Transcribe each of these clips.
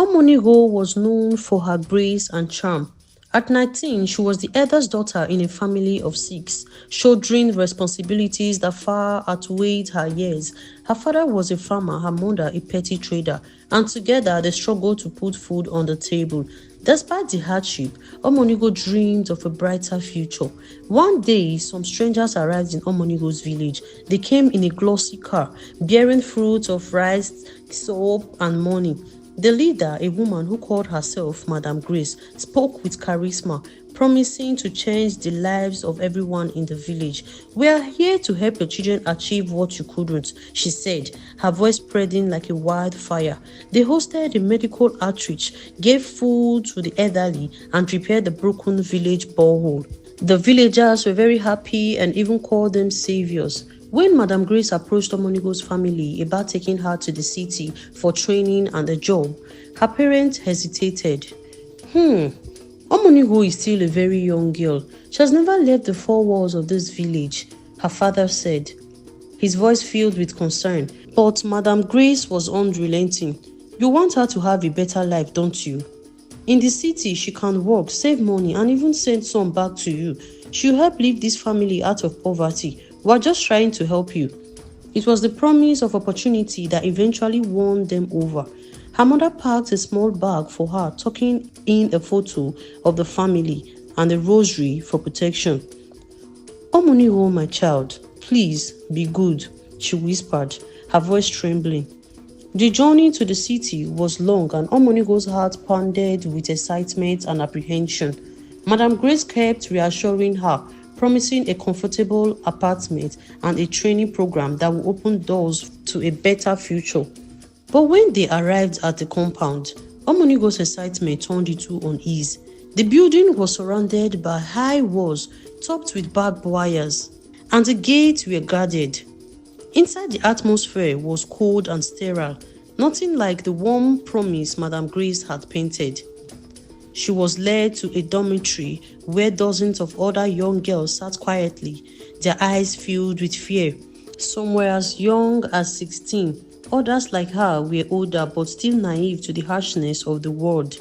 Omonigho was known for her grace and charm. At 19, she was the eldest daughter in a family of six, shouldering responsibilities that far outweighed her years. Her father was a farmer, her mother a petty trader, and together they struggled to put food on the table. Despite the hardship, Omonigho dreamed of a brighter future. One day, some strangers arrived in Omonigho's village. They came in a glossy car, bearing fruits of rice, soap, and money. The leader, a woman who called herself Madame Grace, spoke with charisma, promising to change the lives of everyone in the village. "We are here to help your children achieve what you couldn't," she said, her voice spreading like a wildfire. They hosted a medical outreach, gave food to the elderly, and repaired the broken village borehole. The villagers were very happy and even called them saviors. When Madame Grace approached Omonigho's family about taking her to the city for training and a job, her parents hesitated. Omonigho is still a very young girl. She has never left the four walls of this village," her father said, his voice filled with concern. But Madame Grace was unrelenting. "You want her to have a better life, don't you? In the city, she can work, save money, and even send some back to you. She'll help lift this family out of poverty. We're just trying to help you." It was the promise of opportunity that eventually won them over. Her mother packed a small bag for her, tucking in a photo of the family and a rosary for protection. "Omonigho, my child, please be good," she whispered, her voice trembling. The journey to the city was long and Omonigho's heart pounded with excitement and apprehension. Madame Grace kept reassuring her, promising a comfortable apartment and a training program that would open doors to a better future. But when they arrived at the compound, Omonigho's excitement turned into unease. The building was surrounded by high walls topped with barbed wires, and the gates were guarded. Inside, the atmosphere was cold and sterile, nothing like the warm promise Madame Grace had painted. She was led to a dormitory where dozens of other young girls sat quietly, their eyes filled with fear. Some were as young as 16. Others like her were older but still naive to the harshness of the world.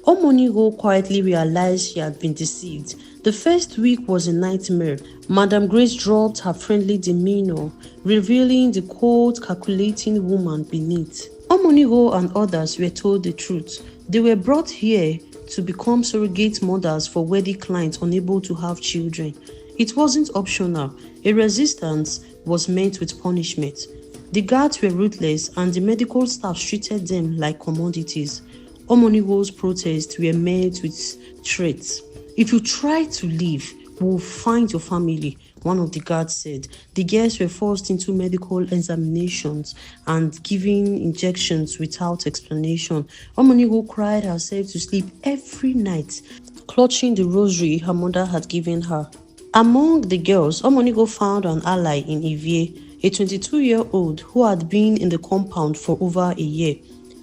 Omonigho quietly realized she had been deceived. The first week was a nightmare. Madame Grace dropped her friendly demeanor, revealing the cold, calculating woman beneath. Omonigho and others were told the truth. They were brought here to become surrogate mothers for wealthy clients unable to have children. It wasn't optional. A resistance was met with punishment. The guards were ruthless and the medical staff treated them like commodities. Omonigho's protests were met with threats. "If you try to leave, we'll find your family," one of the guards said. The girls were forced into medical examinations and given injections without explanation. Omonigho cried herself to sleep every night, clutching the rosary her mother had given her. Among the girls, Omonigho found an ally in Ivie, a 22-year-old who had been in the compound for over a year.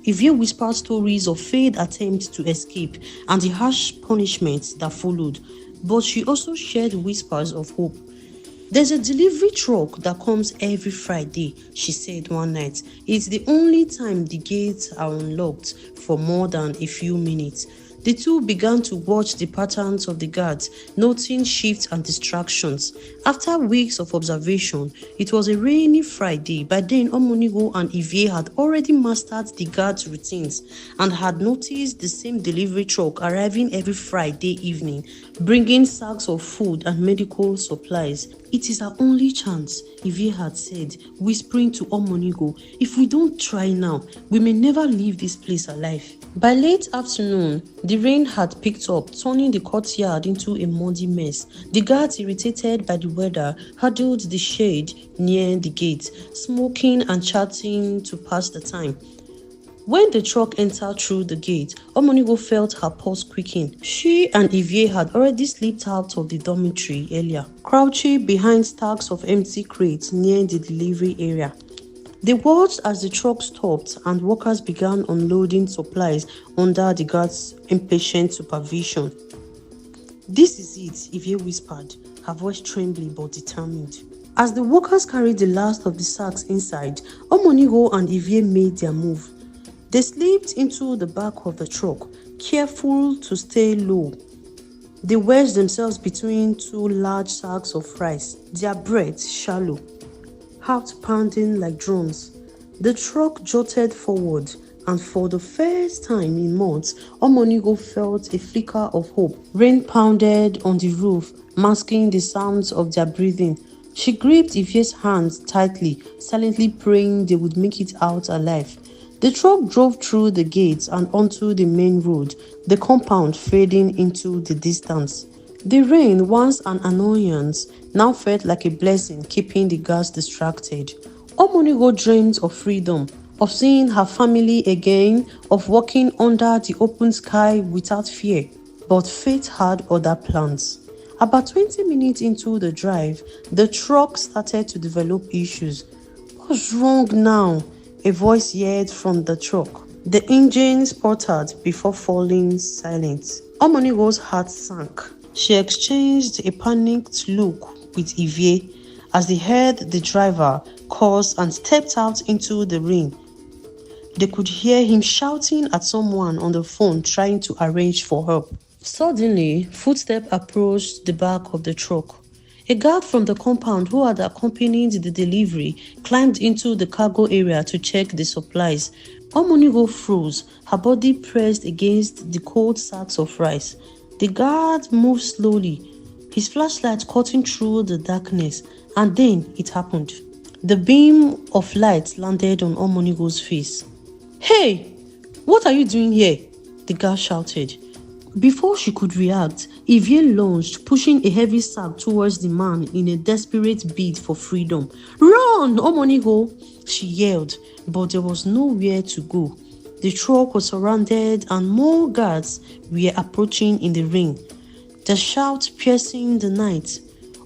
Ivie whispered stories of failed attempts to escape and the harsh punishments that followed, but she also shared whispers of hope. "There's a delivery truck that comes every Friday," she said one night. "It's the only time the gates are unlocked for more than a few minutes." The two began to watch the patterns of the guards, noting shifts and distractions. After weeks of observation, it was a rainy Friday. By then, Omonigho and Ivie had already mastered the guards' routines and had noticed the same delivery truck arriving every Friday evening, bringing sacks of food and medical supplies. "It is our only chance," Ivie had said, whispering to Omonigho. "If we don't try now, we may never leave this place alive." By late afternoon, the rain had picked up, turning the courtyard into a muddy mess. The guards, irritated by the weather, huddled the shade near the gate, smoking and chatting to pass the time. When the truck entered through the gate, Omonigho felt her pulse quicken. She and Ivie had already slipped out of the dormitory earlier, crouching behind stacks of empty crates near the delivery area. They watched as the truck stopped and workers began unloading supplies under the guards' impatient supervision. "This is it," Ivie whispered, her voice trembling but determined. As the workers carried the last of the sacks inside, Omonigho and Ivie made their move. They slipped into the back of the truck, careful to stay low. They wedged themselves between two large sacks of rice, their breaths shallow, heart pounding like drums. The truck jolted forward, and for the first time in months, Omonigho felt a flicker of hope. Rain pounded on the roof, masking the sounds of their breathing. She gripped Ife's hands tightly, silently praying they would make it out alive. The truck drove through the gates and onto the main road, the compound fading into the distance. The rain, once an annoyance, now felt like a blessing, keeping the guards distracted. Omonigho dreamed of freedom, of seeing her family again, of walking under the open sky without fear. But fate had other plans. About 20 minutes into the drive, the truck started to develop issues. "What's wrong now?" a voice yelled from the truck. The engine sputtered before falling silent. Omonigho's heart sank. She exchanged a panicked look with Ife as they heard the driver curse and stepped out into the rain. They could hear him shouting at someone on the phone trying to arrange for help. Suddenly, footsteps approached the back of the truck. A guard from the compound who had accompanied the delivery climbed into the cargo area to check the supplies. Omonigho froze, her body pressed against the cold sacks of rice. The guard moved slowly, his flashlight cutting through the darkness, and then it happened. The beam of light landed on Omonigho's face. "Hey, what are you doing here?" the guard shouted. Before she could react, Ife lunged, pushing a heavy sack towards the man in a desperate bid for freedom. "Run, Omonigho!" she yelled, but there was nowhere to go. The truck was surrounded and more guards were approaching in the rain, the shout piercing the night.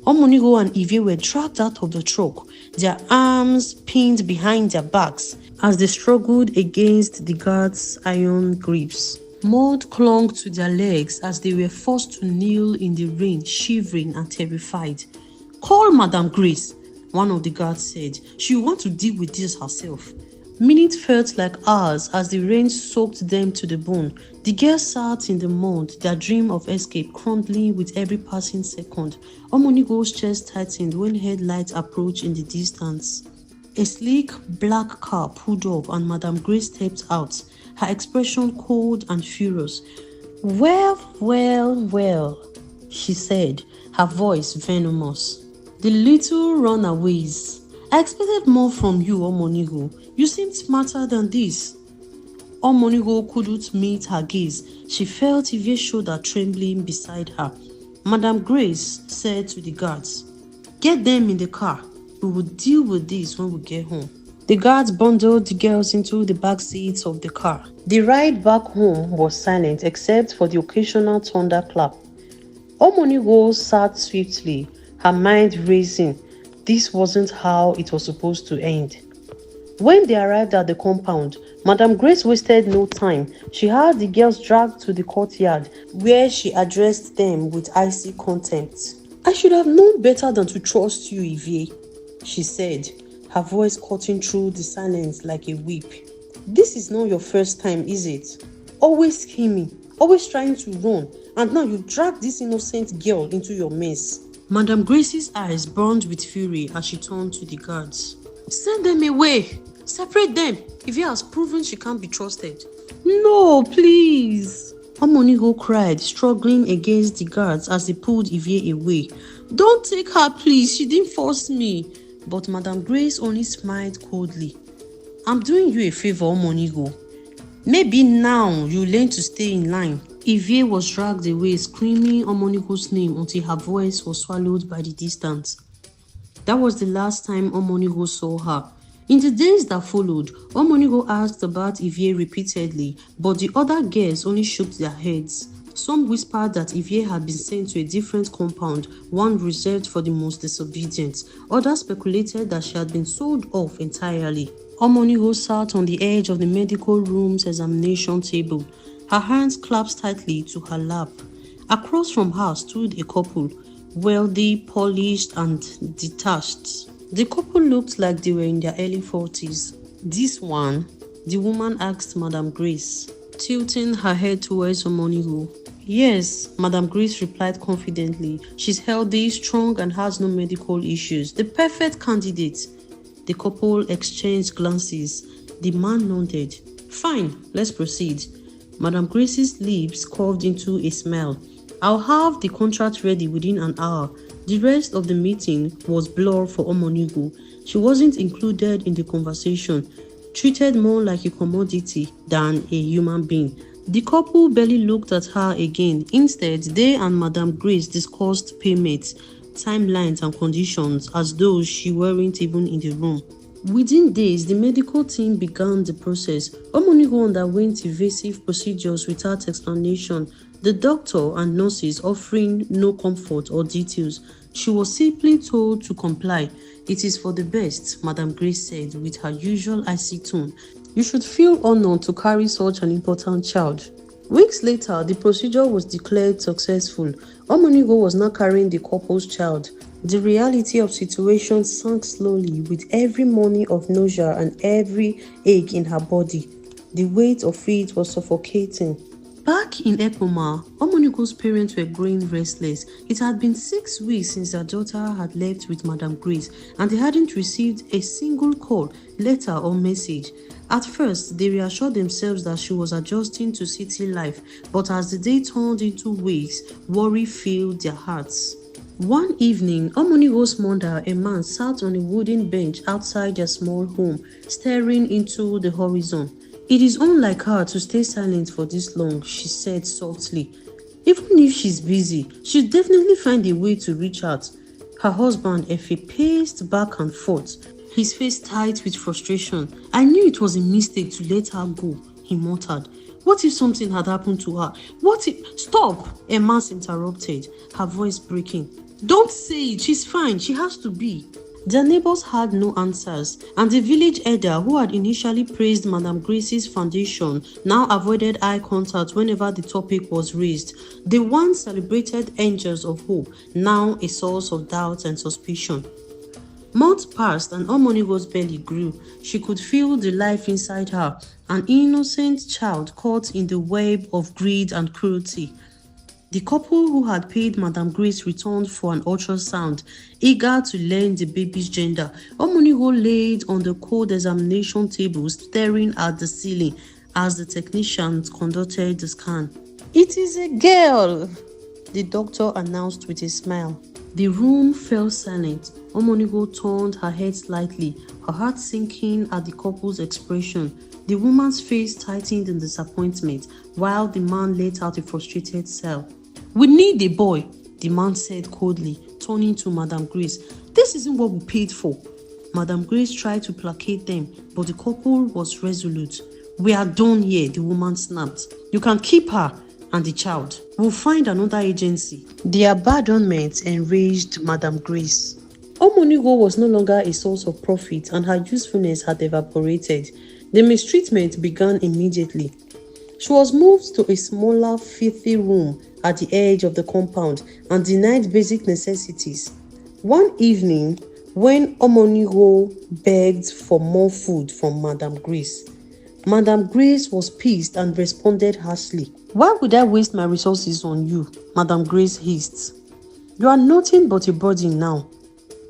Omonigho and Ife were dragged out of the truck, their arms pinned behind their backs as they struggled against the guards' iron grips. Mud clung to their legs as they were forced to kneel in the rain, shivering and terrified. "Call Madame Grace," one of the guards said. "She will want to deal with this herself." Minutes felt like hours as the rain soaked them to the bone. The girls sat in the mud, their dream of escape crumbling with every passing second. Omonigho's chest tightened when headlights approached in the distance. A sleek black car pulled up and Madame Grace stepped out, her expression cold and furious. Well, she said, her voice venomous. "The little runaways. I expected more from you, Omonigho. You seemed smarter than this." Omonigho couldn't meet her gaze. She felt Ife's shoulder trembling beside her. Madame Grace said to the guards, "Get them in the car. We will deal with this when we get home." The guards bundled the girls into the back seats of the car. The ride back home was silent except for the occasional thunderclap. Omonigho sat swiftly, her mind racing. This wasn't how it was supposed to end. When they arrived at the compound, Madame Grace wasted no time. She had the girls dragged to the courtyard, where she addressed them with icy contempt. "I should have known better than to trust you, Ife," she said, her voice cutting through the silence like a whip. "This is not your first time, is it? Always scheming, always trying to run, and now you've dragged this innocent girl into your mess." Madame Grace's eyes burned with fury as she turned to the guards. "Send them away! Separate them! Ife has proven she can't be trusted." "No, please!" Omonigho cried, struggling against the guards as they pulled Ife away. "Don't take her, please. She didn't force me." But Madame Grace only smiled coldly. "I'm doing you a favor, Omonigho. Maybe now you learn to stay in line." Ife was dragged away, screaming Omonigho's name until her voice was swallowed by the distance. That was the last time Omonigho saw her. In the days that followed, Omonigho asked about Ife repeatedly, but the other girls only shook their heads. Some whispered that Ife had been sent to a different compound, one reserved for the most disobedient. Others speculated that she had been sold off entirely. Omonigho sat on the edge of the medical room's examination table, her hands clasped tightly to her lap. Across from her stood a couple, wealthy, polished, and detached. The couple looked like they were in their early 40s. This one, The woman asked Madame Grace, tilting her head towards Omonigho. Yes, Madame Grace replied confidently. She's healthy, strong, and has no medical issues. The perfect candidate. The couple exchanged glances. The man nodded. Fine, let's proceed. Madame Grace's lips curved into a smile. I'll have the contract ready within an hour. The rest of the meeting was blur for Omonigho. She wasn't included in the conversation, treated more like a commodity than a human being. The couple barely looked at her again. Instead, they and Madame Grace discussed payments, timelines, and conditions as though she weren't even in the room. Within days, the medical team began the process. Omonigho underwent invasive procedures without explanation, the doctor and nurses offering no comfort or details. She was simply told to comply. It is for the best, Madame Grace said with her usual icy tone. You should feel honored to carry such an important child. Weeks later, the procedure was declared successful. Omonigho was now carrying the couple's child. The reality of the situation sank slowly with every morning of nausea and every ache in her body. The weight of it was suffocating. Back in Ekpoma, Omonigho's parents were growing restless. It had been 6 weeks since their daughter had left with Madame Grace, and they hadn't received a single call, letter, or message. At first, they reassured themselves that she was adjusting to city life, but as the day turned into weeks, worry filled their hearts. One evening, Omonigho's mother, a man, sat on a wooden bench outside their small home, staring into the horizon. It is unlike her to stay silent for this long, she said softly. Even if she's busy, she'll definitely find a way to reach out. Her husband, Effie, paced back and forth, his face tight with frustration. I knew it was a mistake to let her go, he muttered. What if something had happened to her? What if... Stop! Emma interrupted, her voice breaking. Don't say it, she's fine, she has to be. Their neighbors had no answers, and the village elder who had initially praised Madame Grace's foundation now avoided eye contact whenever the topic was raised. The once celebrated angels of hope, now a source of doubt and suspicion. Months passed and Omonigho's belly grew. She could feel the life inside her, an innocent child caught in the web of greed and cruelty. The couple who had paid Madame Grace returned for an ultrasound, eager to learn the baby's gender. Omonigho laid on the cold examination table, staring at the ceiling as the technicians conducted the scan. It is a girl, the doctor announced with a smile. The room fell silent. Omonigho turned her head slightly, her heart sinking at the couple's expression. The woman's face tightened in disappointment, while the man let out a frustrated sigh. We need a boy, the man said coldly, turning to Madame Grace. This isn't what we paid for. Madame Grace tried to placate them, but the couple was resolute. We are done here, the woman snapped. You can keep her and the child. We'll find another agency. The abandonment enraged Madame Grace. Omonigho was no longer a source of profit and her usefulness had evaporated. The mistreatment began immediately. She was moved to a smaller, filthy room at the edge of the compound and denied basic necessities. One evening, when Omonigho begged for more food from Madame Grace was pissed and responded harshly. Why would I waste my resources on you? Madame Grace hissed. You are nothing but a burden now.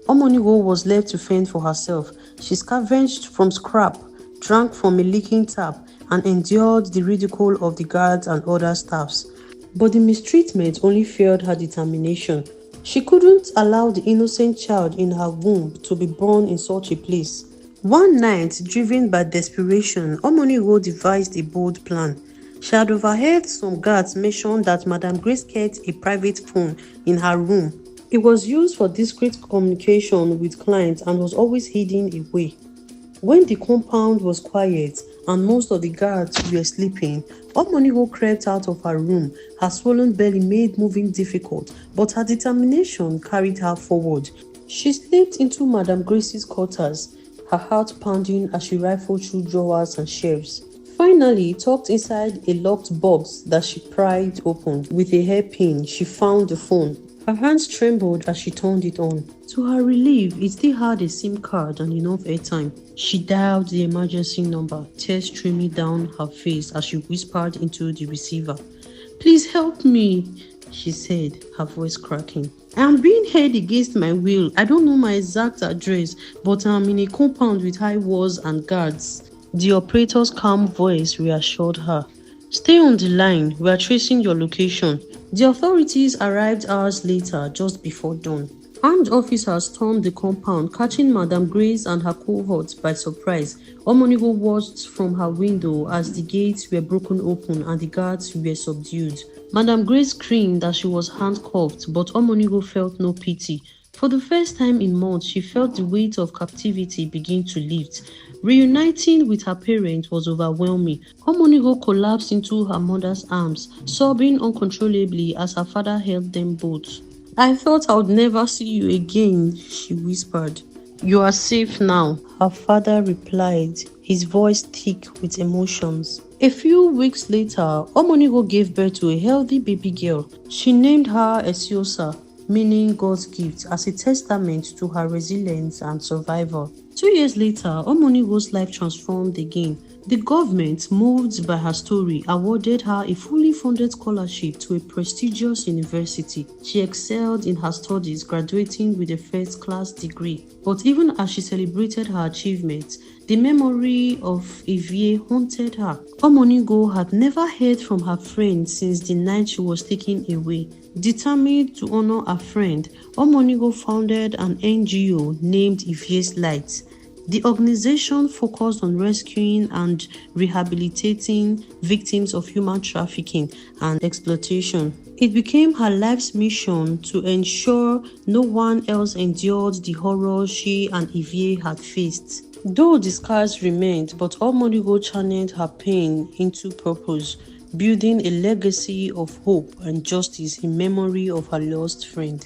Omonigho was left to fend for herself. She scavenged from scrap, drank from a leaking tap, and endured the ridicule of the guards and other staffs. But the mistreatment only fueled her determination. She couldn't allow the innocent child in her womb to be born in such a place. One night, driven by desperation, Omonigho devised a bold plan. She had overheard some guards mention that Madame Grace kept a private phone in her room. It was used for discreet communication with clients and was always hidden away. When the compound was quiet and most of the guards were sleeping, Omonigho crept out of her room. Her swollen belly made moving difficult, but her determination carried her forward. She slipped into Madame Grace's quarters, her heart pounding as she rifled through drawers and shelves. Finally, tucked inside a locked box that she pried open with a hairpin, she found the phone. Her hands trembled as she turned it on. To her relief, it still had a SIM card and enough airtime. She dialed the emergency number, tears streaming down her face as she whispered into the receiver. "Please help me," she said, her voice cracking. "I am being held against my will. I don't know my exact address, but I'm in a compound with high walls and guards." The operator's calm voice reassured her. "Stay on the line. We are tracing your location." The authorities arrived hours later, just before dawn. Armed officers stormed the compound, catching Madame Grace and her cohorts by surprise. Omonigho watched from her window as the gates were broken open and the guards were subdued. Madame Grace screamed as she was handcuffed, but Omonigho felt no pity. For the first time in months, she felt the weight of captivity begin to lift. Reuniting with her parents was overwhelming. Omonigho collapsed into her mother's arms, sobbing uncontrollably as her father held them both. "I thought I would never see you again," she whispered. "You are safe now," her father replied, his voice thick with emotions. A few weeks later, Omonigho gave birth to a healthy baby girl. She named her Esiosa, meaning God's gift, as a testament to her resilience and survival. 2 years later, Omonigho's life transformed again. The government, moved by her story, awarded her a fully funded scholarship to a prestigious university. She excelled in her studies, graduating with a first-class degree. But even as she celebrated her achievements, the memory of Evie haunted her. Omonigho had never heard from her friend since the night she was taken away. Determined to honor her friend, Omonigho founded an NGO named Evie's Light. The organization focused on rescuing and rehabilitating victims of human trafficking and exploitation. It became her life's mission to ensure no one else endured the horrors she and Evie had faced. Though the scars remained, but Omonigho channeled her pain into purpose, building a legacy of hope and justice in memory of her lost friend.